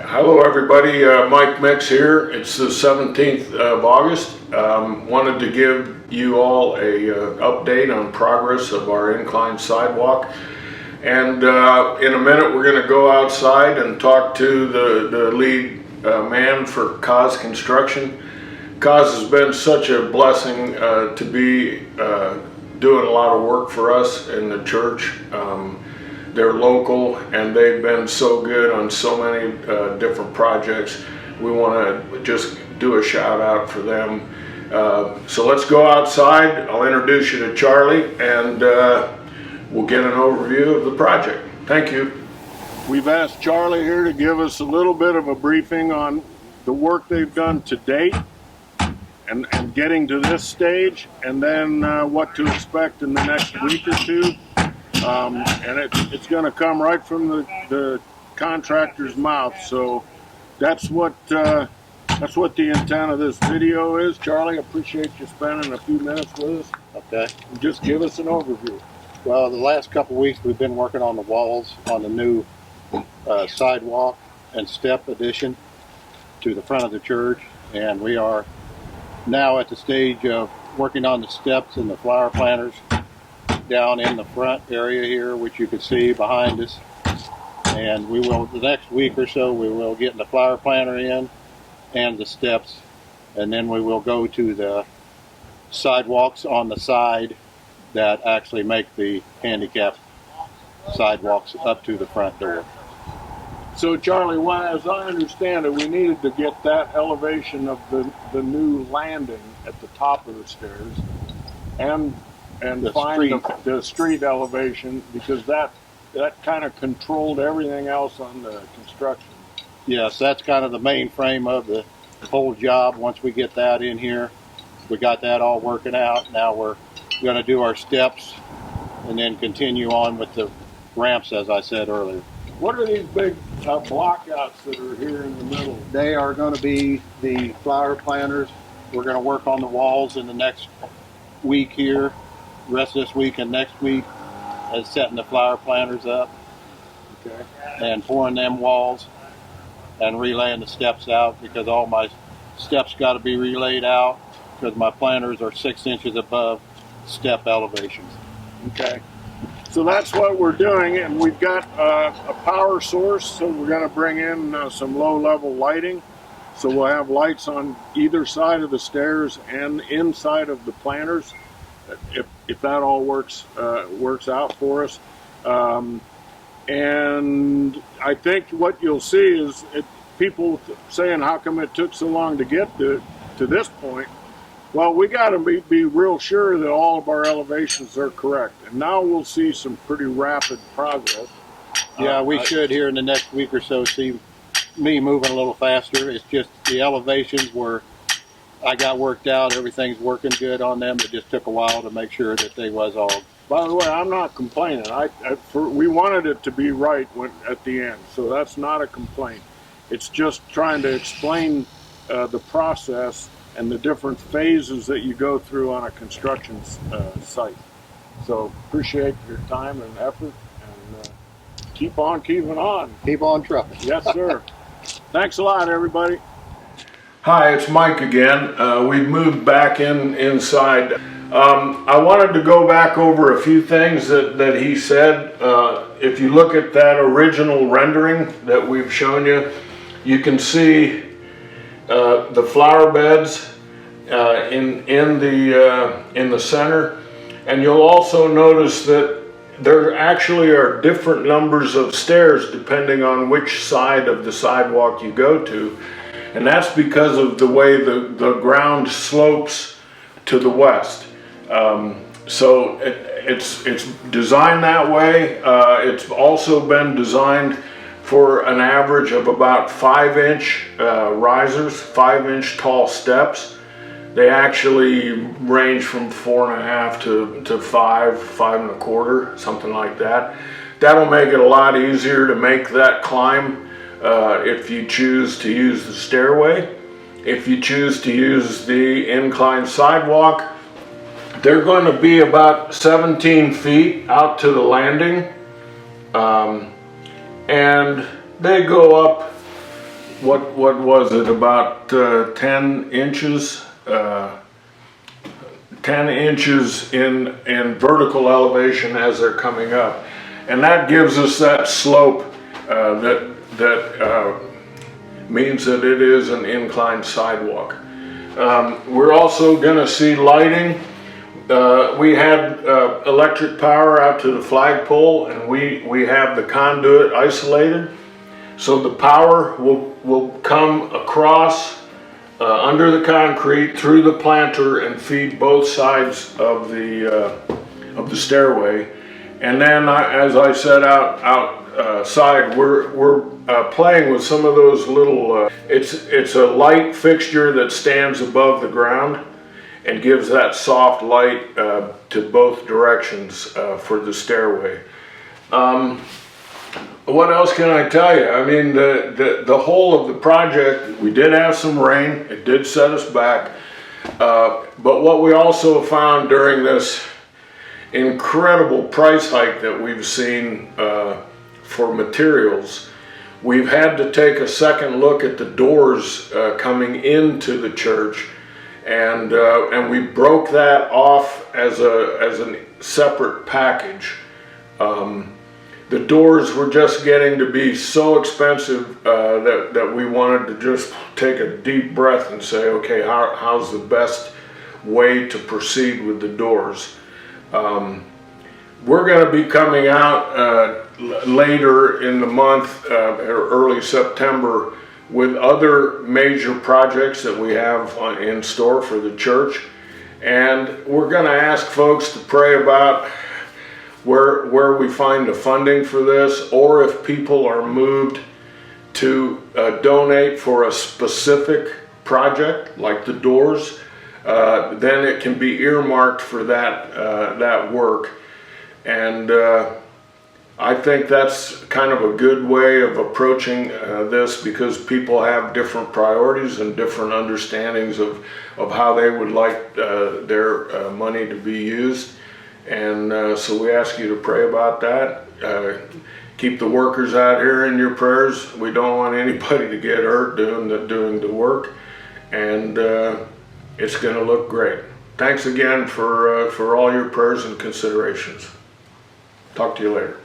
Hello everybody, Mike Mix here. It's the 17th of August. Wanted to give you all a update on progress of our inclined sidewalk. And in a minute we're going to go outside and talk to the lead man for Cause Construction. Cause has been such a blessing to be doing a lot of work for us in the church. They're local and they've been so good on so many different projects. We want to just do a shout out for them. So let's go outside. I'll introduce you to Charlie and we'll get an overview of the project. Thank you. We've asked Charlie here to give us a little bit of a briefing on the work they've done to date and getting to this stage, and then what to expect in the next week or two. And it's going to come right from the contractor's mouth. So that's what the intent of this video is. Charlie, appreciate you spending a few minutes with us. Okay. Just give us an overview. Well, the last couple of weeks we've been working on the walls on the new sidewalk and step addition to the front of the church, and we are now at the stage of working on the steps and the flower planters down in the front area here, which you can see behind us. And we will, the next week or so, we will get the flower planter in and the steps, and then we will go to the sidewalks on the side that actually make the handicap sidewalks up to the front door. So Charlie, as I understand it, we needed to get that elevation of the new landing at the top of the stairs and find the street elevation, because that kind of controlled everything else on the construction. Yes, that's kind of the main frame of the whole job. Once we get that in here, we got that all working out. Now we're going to do our steps and then continue on with the ramps, as I said earlier. What are these big blockouts that are here in the middle? They are going to be the flower planters. We're going to work on the walls in the next week here, rest of this week and next week, as setting the flower planters up. Okay. And pouring them walls and relaying the steps out, because all my steps got to be relayed out because my planters are 6 inches above step elevations. Okay. So that's what we're doing, and we've got a power source, so we're going to bring in some low-level lighting. So we'll have lights on either side of the stairs and inside of the planters, if that all works out for us. And I think what you'll see is people saying, how come it took so long to get to this point? Well, we got to be real sure that all of our elevations are correct. And now we'll see some pretty rapid progress. Yeah, we should here in the next week or so see me moving a little faster. It's just the elevations were, I got worked out. Everything's working good on them. It just took a while to make sure that they was all. By the way, I'm not complaining. We wanted it to be right at the end, so that's not a complaint. It's just trying to explain the process and the different phases that you go through on a construction site. So appreciate your time and effort, and keep on keeping on. Keep on trucking. Yes, sir. Thanks a lot, everybody. Hi, it's Mike again. We've moved back inside. I wanted to go back over a few things that he said. If you look at that original rendering that we've shown you, you can see the flower beds in the center, and you'll also notice that there actually are different numbers of stairs depending on which side of the sidewalk you go to, and that's because of the way the ground slopes to the west. So it's designed that way. It's also been designed for an average of about 5-inch risers, 5-inch tall steps. They actually range from 4.5 to 5, 5.25, something like that. That'll make it a lot easier to make that climb if you choose to use the stairway. If you choose to use the inclined sidewalk, they're going to be about 17 feet out to the landing. And they go up what was it, about 10 inches? 10 inches in vertical elevation as they're coming up. And that gives us that slope that means that it is an inclined sidewalk. We're also going to see lighting. We had electric power out to the flagpole, and we have the conduit isolated. So the power will come across under the concrete through the planter and feed both sides of the stairway. And then, as I said, outside, we're playing with some of those little. It's a light fixture that stands above the ground and gives that soft light to both directions for the stairway. What else can I tell you? I mean, the whole of the project, we did have some rain. It did set us back. But what we also found during this incredible price hike that we've seen for materials, we've had to take a second look at the doors coming into the church, and we broke that off as a separate package. The doors were just getting to be so expensive that we wanted to just take a deep breath and say, okay, how's the best way to proceed with the doors? We're going to be coming out later in the month, or early September, with other major projects that we have in store for the church. And we're going to ask folks to pray about where we find the funding for this, or if people are moved to donate for a specific project like the doors, then it can be earmarked for that work. And I think that's kind of a good way of approaching this, because people have different priorities and different understandings of how they would like their money to be used. And so we ask you to pray about that. Keep the workers out here in your prayers. We don't want anybody to get hurt doing the work. And it's going to look great. Thanks again for all your prayers and considerations. Talk to you later.